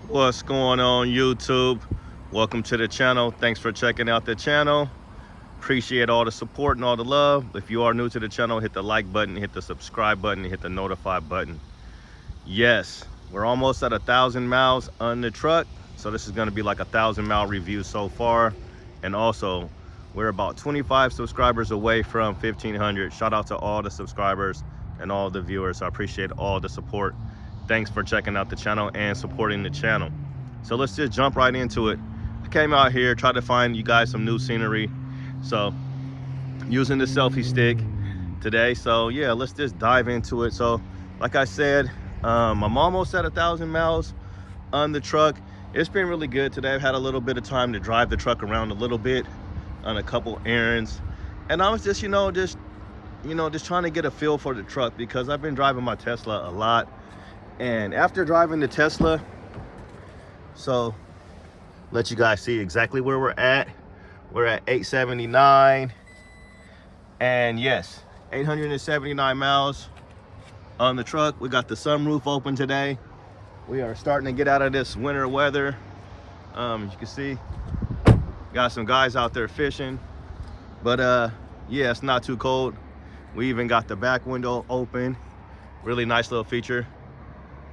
What's going on, YouTube? Welcome to the channel. Thanks for checking out the channel. Appreciate all the support and all the love. If you are new to the channel, hit the like button, hit the subscribe button, hit the notify button. Yes, we're almost at 1,000 miles on the truck, so this is going to be like a 1,000-mile review so far. And also, we're about 25 subscribers away from 1,500. Shout out to all the subscribers and all the viewers. I appreciate all the support. Thanks for checking out the channel and supporting the channel. So let's just jump right into it. I came out here, tried to find you guys some new scenery. So using the selfie stick today. So yeah, let's just dive into it. So like I said, I'm almost at 1,000 miles on the truck. It's been really good today. I've had a little bit of time to drive the truck around a little bit on a couple errands. And I was just, just trying to get a feel for the truck because I've been driving my Tesla a lot. And after driving the Tesla, so let you guys see exactly where we're at. We're at 879. And yes, 879 miles on the truck. We got the sunroof open today. We are starting to get out of this winter weather. As you can see, got some guys out there fishing. But yeah, it's not too cold. We even got the back window open. Really nice little feature.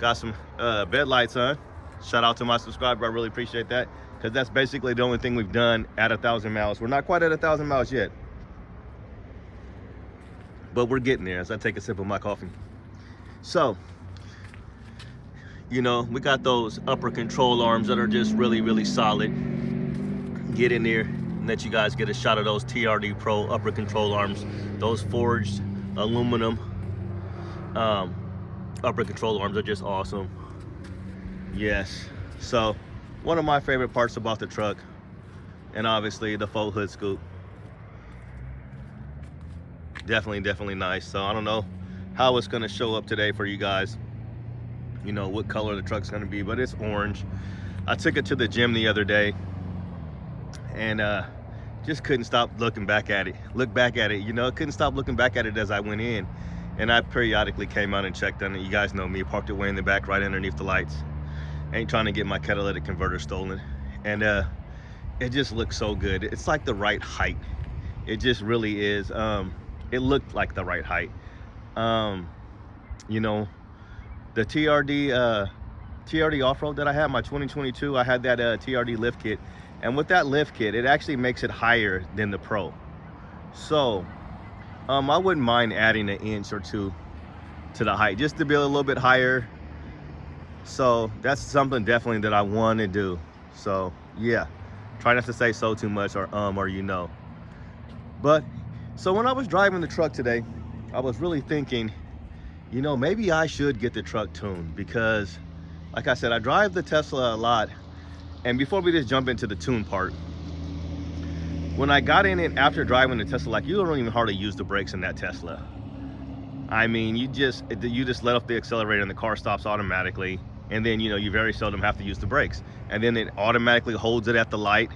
Got some bed lights on. Shout out to my subscriber. I really appreciate that because that's basically the only thing we've done at 1,000 miles. We're not quite at 1,000 miles yet, but we're getting there as I take a sip of my coffee. So, we got those upper control arms that are just really, really solid. Get in there and let you guys get a shot of those TRD Pro upper control arms. Those forged aluminum upper control arms are just awesome. Yes, so one of my favorite parts about the truck, and obviously the faux hood scoop. Definitely nice. So I don't know how it's gonna show up today for you guys, what color the truck's gonna be, but it's orange. I took it to the gym the other day and just couldn't stop looking back at it. Couldn't stop looking back at it as I went in. And I periodically came out and checked on it. You guys know me, parked it way in the back, right underneath the lights. Ain't trying to get my catalytic converter stolen. And it just looks so good. It's like the right height. It just really is. It looked like the right height. The TRD off-road that I had, my 2022, I had that TRD lift kit. And with that lift kit, it actually makes it higher than the Pro. So, I wouldn't mind adding an inch or two to the height just to be a little bit higher. So that's something definitely that I want to do. So yeah, try not to say so too much or But so when I was driving the truck today, I was really thinking, maybe I should get the truck tuned because like I said, I drive the Tesla a lot. And before we just jump into the tune part, when I got in it after driving the Tesla, like you don't even hardly use the brakes in that Tesla. I mean, you just let off the accelerator and the car stops automatically. And then, you very seldom have to use the brakes. And then it automatically holds it at the light.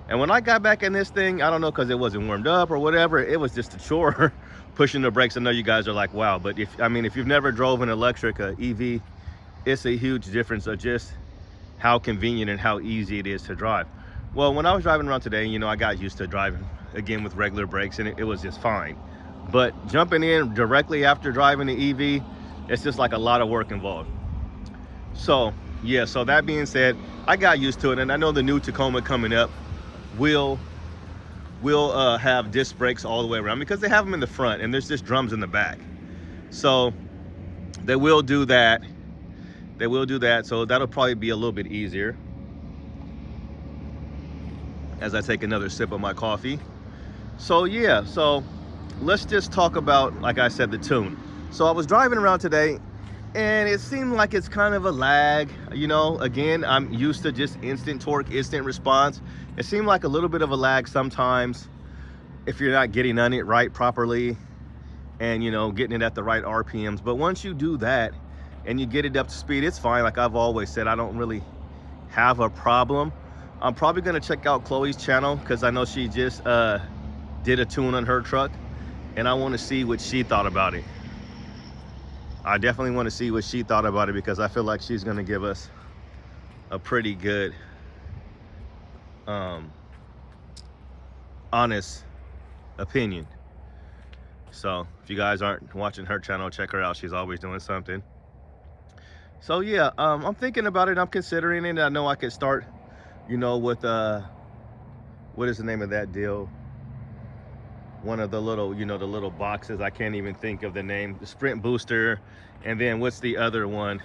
And when I got back in this thing, I don't know, because it wasn't warmed up or whatever, it was just a chore pushing the brakes. I know you guys are like, wow. But if you've never drove an electric, EV, it's a huge difference of just how convenient and how easy it is to drive. Well, when I was driving around today, I got used to driving again with regular brakes and it was just fine. But jumping in directly after driving the EV, it's just like a lot of work involved. So yeah, so that being said, I got used to it. And I know the new Tacoma coming up will have disc brakes all the way around because they have them in the front and there's just drums in the back. So they will do that. So that'll probably be a little bit easier as I take another sip of my coffee. So yeah, so let's just talk about, like I said, the tune. So I was driving around today and it seemed like it's kind of a lag. Again, I'm used to just instant torque, instant response. It seemed like a little bit of a lag sometimes if you're not getting on it right properly and getting it at the right RPMs. But once you do that and you get it up to speed, it's fine. Like I've always said, I don't really have a problem. I'm probably gonna check out Chloe's channel because I know she just did a tune on her truck and I want to see what she thought about it. I definitely want to see what she thought about it because I feel like she's going to give us a pretty good, honest opinion. So if you guys aren't watching her channel, check her out. She's always doing something. So yeah, I'm thinking about it. I'm considering it. I know I could start, you know, with what is the name of that deal? One of the little, you know, the little boxes. I can't even think of the name. The Sprint Booster, and then what's the other one?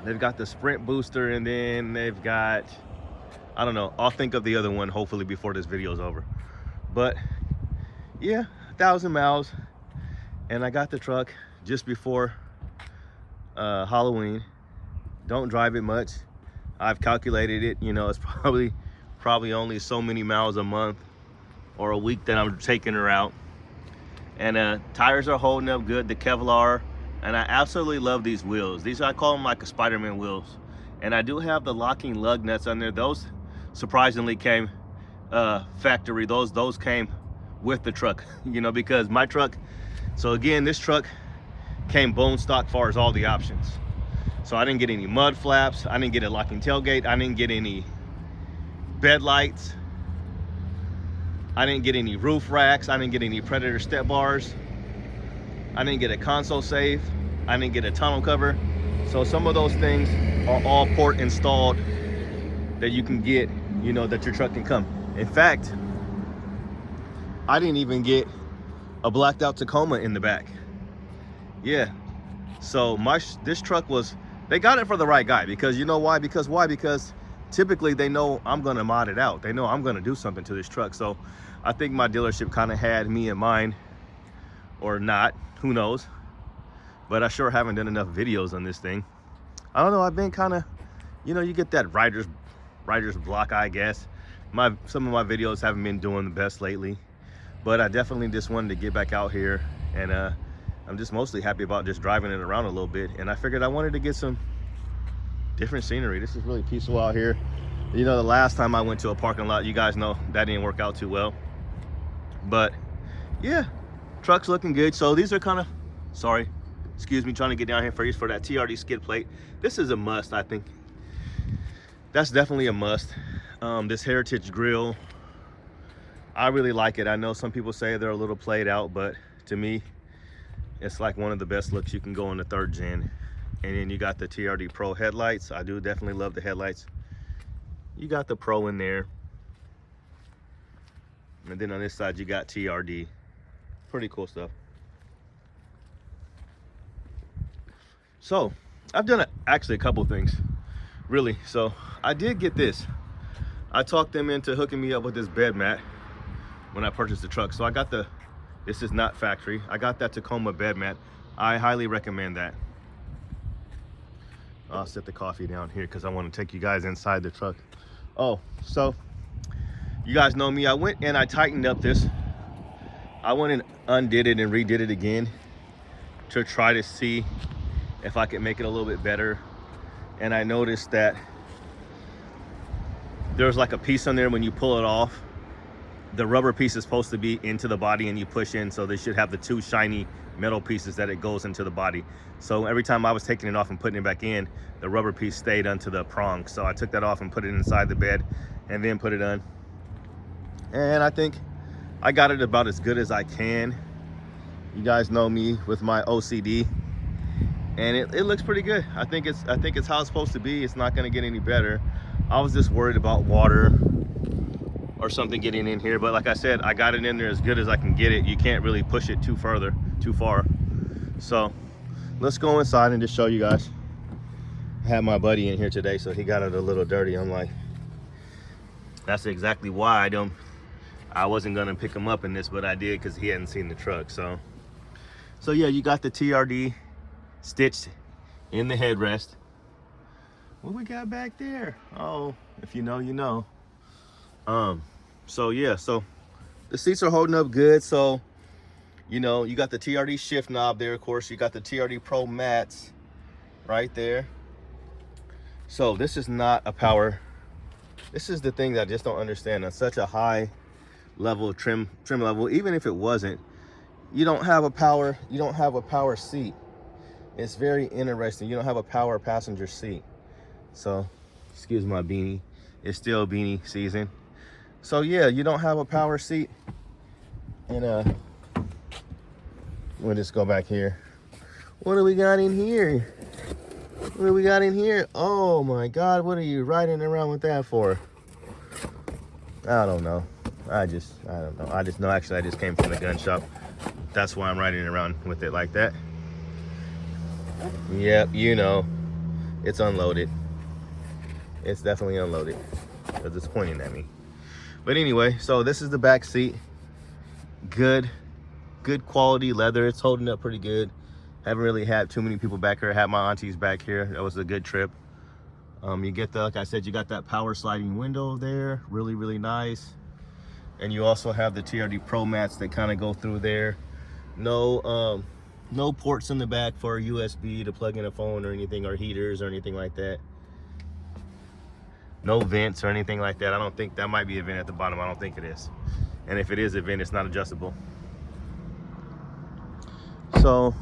They've got the Sprint Booster, and then they've got, I don't know. I'll think of the other one hopefully before this video is over. But yeah, 1,000 miles, and I got the truck just before Halloween. Don't drive it much. I've calculated it. You know, it's probably only so many miles a month or a week that I'm taking her out. And tires are holding up good, the Kevlar. And I absolutely love these wheels. These, I call them like a Spider-Man wheels. And I do have the locking lug nuts on there. Those surprisingly came factory. Those came with the truck, you know, because my truck, so again, this truck came bone stock far as all the options. So I didn't get any mud flaps. I didn't get a locking tailgate. I didn't get any bed lights. I didn't get any roof racks. I didn't get any Predator step bars. I didn't get a console safe. I didn't get a tonneau cover. So some of those things are all port installed that you can get, you know, that your truck can come. In fact, I didn't even get a blacked out Tacoma in the back. Yeah. So this truck was, they got it for the right guy, because you know why? Because typically they know I'm gonna mod it out. They know I'm gonna do something to this truck. So I think my dealership kind of had me in mind, or not, who knows. But I sure haven't done enough videos on this thing. I don't know, I've been kind of, you know, you get that writer's block, I guess. Some of my videos haven't been doing the best lately, but I definitely just wanted to get back out here, and I'm just mostly happy about just driving it around a little bit. And I figured I wanted to get some different scenery. This is really peaceful out here. You know, the last time I went to a parking lot, you guys know that didn't work out too well. But yeah, truck's looking good. So these are kind of, sorry, excuse me, trying to get down here first for that TRD skid plate. This is a must, I think. That's definitely a must. This Heritage grill, I really like it. I know some people say they're a little played out, but to me, it's like one of the best looks you can go on the 3rd gen. And then you got the TRD Pro headlights. I do definitely love the headlights. You got the Pro in there. And then on this side, you got TRD. Pretty cool stuff. So I've done actually a couple things, really. So I did get this. I talked them into hooking me up with this bed mat when I purchased the truck. So I got this is not factory. I got that Tacoma bed mat. I highly recommend that. I'll set the coffee down here because I want to take you guys inside the truck. Oh, so you guys know me. I went and I tightened up this. I went and undid it and redid it again to try to see if I could make it a little bit better. And I noticed that there's like a piece on there when you pull it off. The rubber piece is supposed to be into the body and you push in, so they should have the 2 shiny metal pieces that it goes into the body. So every time I was taking it off and putting it back in, the rubber piece stayed onto the prong. So I took that off and put it inside the bed and then put it on. And I think I got it about as good as I can. You guys know me with my OCD, and it looks pretty good. I think it's how it's supposed to be. It's not gonna get any better. I was just worried about water or something getting in here, but like I said, I got it in there as good as I can get it. You can't really push it too far. So let's go inside and just show you guys. I had my buddy in here today, so he got it a little dirty. I'm like, that's exactly why I wasn't gonna pick him up in this, but I did because he hadn't seen the truck. So yeah, you got the TRD stitched in the headrest. What we got back there? Oh, if you know, you know. So yeah, so the seats are holding up good. So, you know, you got the TRD shift knob there, of course. You got the TRD Pro mats right there. So this is not a power. This is the thing that I just don't understand. On such a high level trim level, even if it wasn't, you don't have a power seat. It's very interesting. You don't have a power passenger seat. So Excuse my beanie. It's still beanie season. So yeah, you don't have a power seat. And we'll just go back here. What do we got in here? What do we got in here? Oh my God, what are you riding around with that for? I don't know. I don't know. I just know, actually, I just came from the gun shop. That's why I'm riding around with it like that. Yep, you know, it's unloaded. It's definitely unloaded because it's pointing at me. But anyway, so this is the back seat. Good quality leather. It's holding up pretty good. Haven't really had too many people back here. I had my aunties back here. That was a good trip. You get the, like I said, you got that power sliding window there. Really nice. And you also have the TRD Pro mats that kind of go through there. No ports in the back for USB to plug in a phone or anything, or heaters or anything like that. No vents or anything like that. I don't think that might be a vent at the bottom. I don't think it is. And if it is a vent, it's not adjustable. So,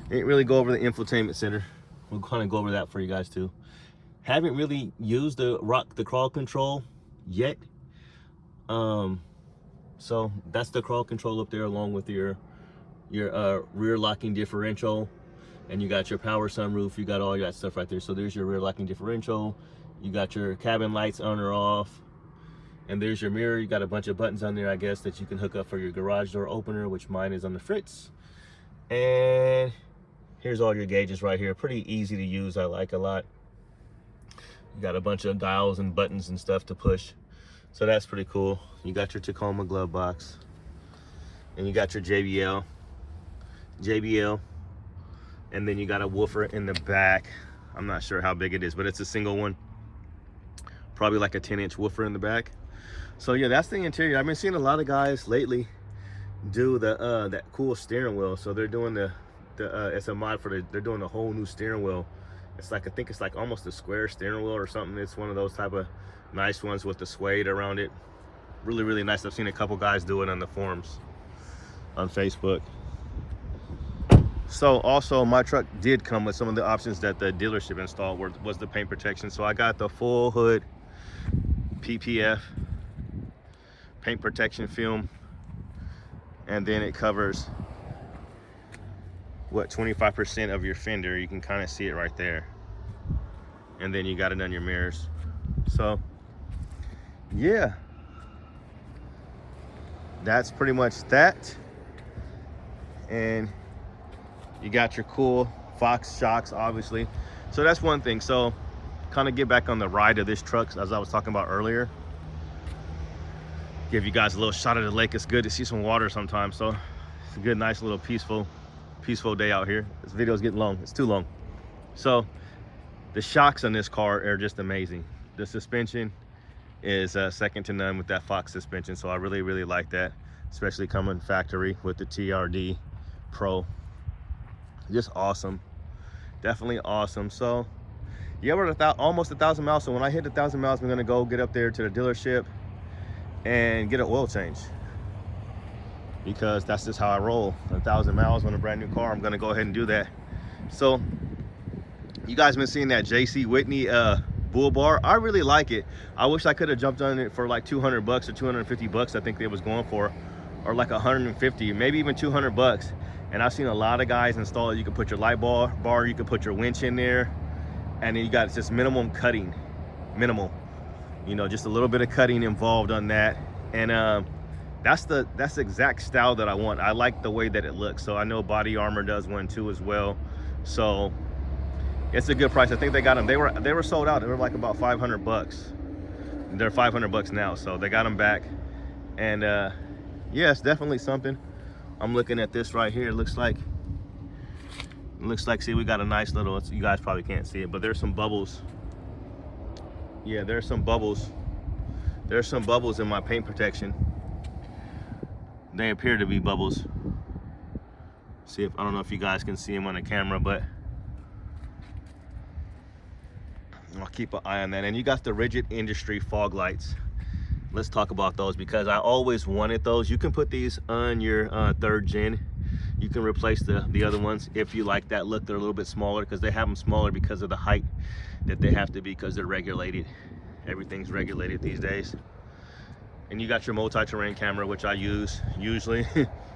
didn't really go over the infotainment center. We'll kind of go over that for you guys too. Haven't really used the crawl control yet. So that's the crawl control up there, along with your rear locking differential, and you got your power sunroof. You got all that stuff right there. So there's your rear locking differential. You got your cabin lights on or off, and there's your mirror. You got a bunch of buttons on there, I guess, that you can hook up for your garage door opener, which mine is on the Fritz. And here's all your gauges right here. Pretty easy to use. I like a lot. You got a bunch of dials and buttons and stuff to push. So that's pretty cool. You got your Tacoma glove box. And you got your JBL. And then you got a woofer in the back. I'm not sure how big it is, but it's a single one. Probably like a 10-inch woofer in the back. So yeah, that's the interior. I've been seeing a lot of guys lately do the that cool steering wheel. So they're doing it's a mod for they're doing a whole new steering wheel. It's like, I think it's like almost a square steering wheel or something. It's one of those type of nice ones with the suede around it. Really nice. I've seen a couple guys do it on the forums on Facebook. So also, my truck did come with some of the options that the dealership installed, was the paint protection. So I got the full hood PPF paint protection film, and then it covers what, 25% of your fender. You can kind of see it right there. And then you got it on your mirrors. So yeah, that's pretty much that. And you got your cool Fox shocks, obviously. So that's one thing. So kind of get back on the ride of this truck, as I was talking about earlier. Give you guys a little shot of the lake. It's good to see some water sometimes. So it's a good, nice little peaceful day out here. This video is getting long. It's too long. So the shocks on this car are just amazing. The suspension is second to none with that Fox suspension. So I really like that, especially coming factory with the TRD Pro. Just awesome. Definitely awesome. So yeah, we're at almost 1,000 miles. So when I hit 1,000 miles, I'm gonna go get up there to the dealership and get an oil change, because that's just how I roll. 1,000 miles on a brand new car, I'm gonna go ahead and do that. So you guys been seeing that JC Whitney bull bar. I really like it. I wish I could have jumped on it for like 200 bucks or 250 bucks. I think they was going for, or like 150, maybe even 200 bucks. And I've seen a lot of guys install it. You can put your light bar, you can put your winch in there, and then you got just minimum cutting, minimal, you know, just a little bit of cutting involved on that. And that's the exact style that I want. I like the way that it looks. So I know Body Armor does one too as well. So it's a good price. I think they got them. They were sold out. They were like about 500 bucks. They're 500 bucks now. So they got them back. And yeah, it's definitely something. I'm looking at this right here. It looks like, see, we got a nice little, you guys probably can't see it, but there's some bubbles. Yeah, there's some bubbles. There's some bubbles in my paint protection. They appear to be bubbles. See if, I don't know if you guys can see them on the camera, but I'll keep an eye on that. And you got the Rigid Industry fog lights. Let's talk about those, because I always wanted those. You can put these on your 3rd gen You can replace the other ones if you like that look. They're a little bit smaller because they have them smaller because of the height that they have to be, because they're regulated. Everything's regulated these days. And you got your multi-terrain camera, which I use usually.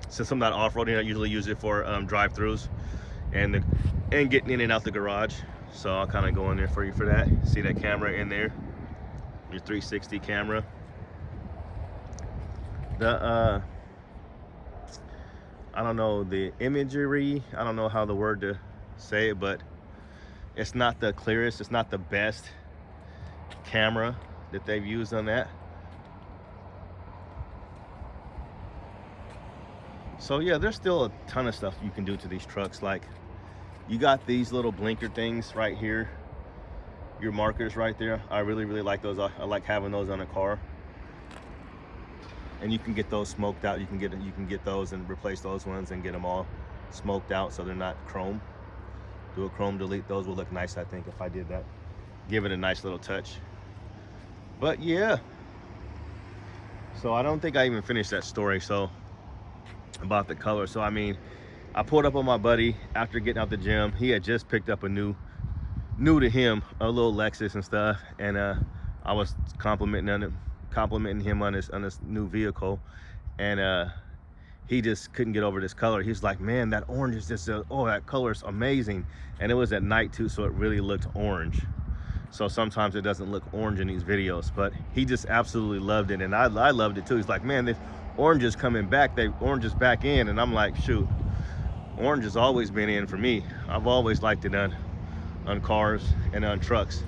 Since I'm not off-roading, I usually use it for drive-throughs and getting in and out the garage. So I'll kind of go in there for you for that. See that camera in there, your 360 camera. I don't know the imagery, I don't know how the word to say it, but it's not the clearest, it's not the best camera that they've used on that. So yeah, there's still a ton of stuff you can do to these trucks. Like, you got these little blinker things right here, your markers right there. I really like those. I like having those on a car. And you can get those smoked out. You can get those and replace those ones and get them all smoked out so they're not chrome. Do a chrome delete. Those will look nice, I think, if I did that. Give it a nice little touch. But yeah, so I don't think I even finished that story about the color. So I mean, I pulled up on my buddy after getting out the gym. He had just picked up a new to him, a little Lexus and stuff, and I was complimenting him on his new vehicle, and he just couldn't get over this color. He's like, man, that orange is just oh, that color is amazing. And it was at night too, so it really looked orange. So sometimes it doesn't look orange in these videos, but he just absolutely loved it, and I loved it too. He's like, man, this orange is coming back. Orange is back in. And I'm like, shoot, orange has always been in for me. I've always liked it on cars and on trucks.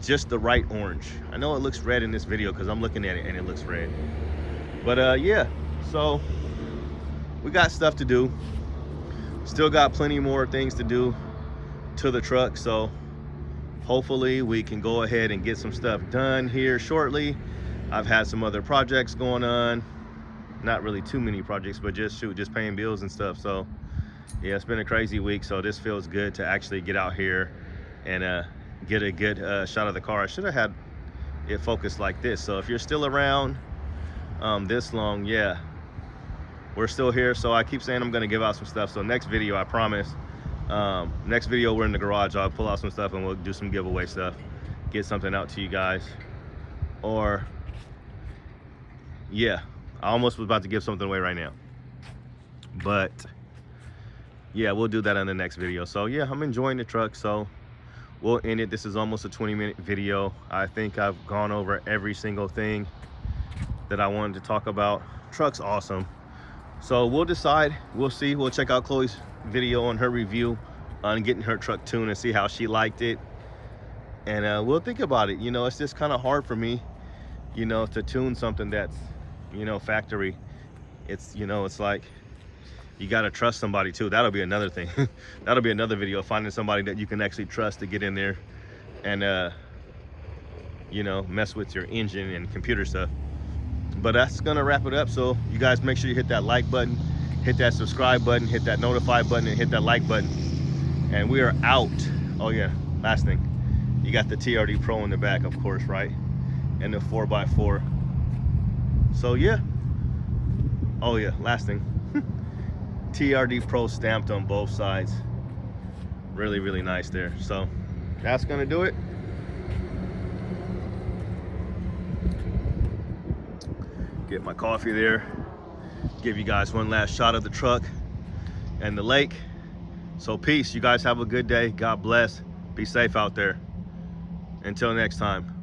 Just the right orange. I know it looks red in this video because I'm looking at it and it looks red. But yeah, so we got stuff to do. Still got plenty more things to do to the truck. So hopefully we can go ahead and get some stuff done here shortly. I've had some other projects going on. Not really too many projects, but just paying bills and stuff. So yeah, it's been a crazy week. So this feels good to actually get out here and get a good shot of the car. I should have had it focused like this. So if you're still around this long, yeah, we're still here. So I keep saying I'm gonna give out some stuff. So next video, I promise, next video we're in the garage. I'll pull out some stuff and we'll do some giveaway stuff, get something out to you guys. Or yeah, I almost was about to give something away right now, but yeah, we'll do that in the next video. So yeah, I'm enjoying the truck, so we'll end it. This is almost a 20-minute video. I think I've gone over every single thing that I wanted to talk about. Truck's awesome. So we'll decide, we'll see, we'll check out Chloe's video on her review on getting her truck tuned and see how she liked it. And we'll think about it. You know, it's just kind of hard for me, you know, to tune something that's, you know, factory. It's, you know, it's like, you got to trust somebody too. That'll be another thing. That'll be another video, finding somebody that you can actually trust to get in there and you know, mess with your engine and computer stuff. But that's gonna wrap it up. So you guys make sure you hit that like button, hit that subscribe button, hit that notify button, and hit that like button. And we are out. Oh yeah, last thing, you got the TRD Pro in the back, of course, right? And the 4x4. So yeah, oh yeah, last thing, TRD Pro stamped on both sides. Really nice there. So that's gonna do it. Get my coffee there, give you guys one last shot of the truck and the lake. So peace, you guys have a good day. God bless, be safe out there. Until next time.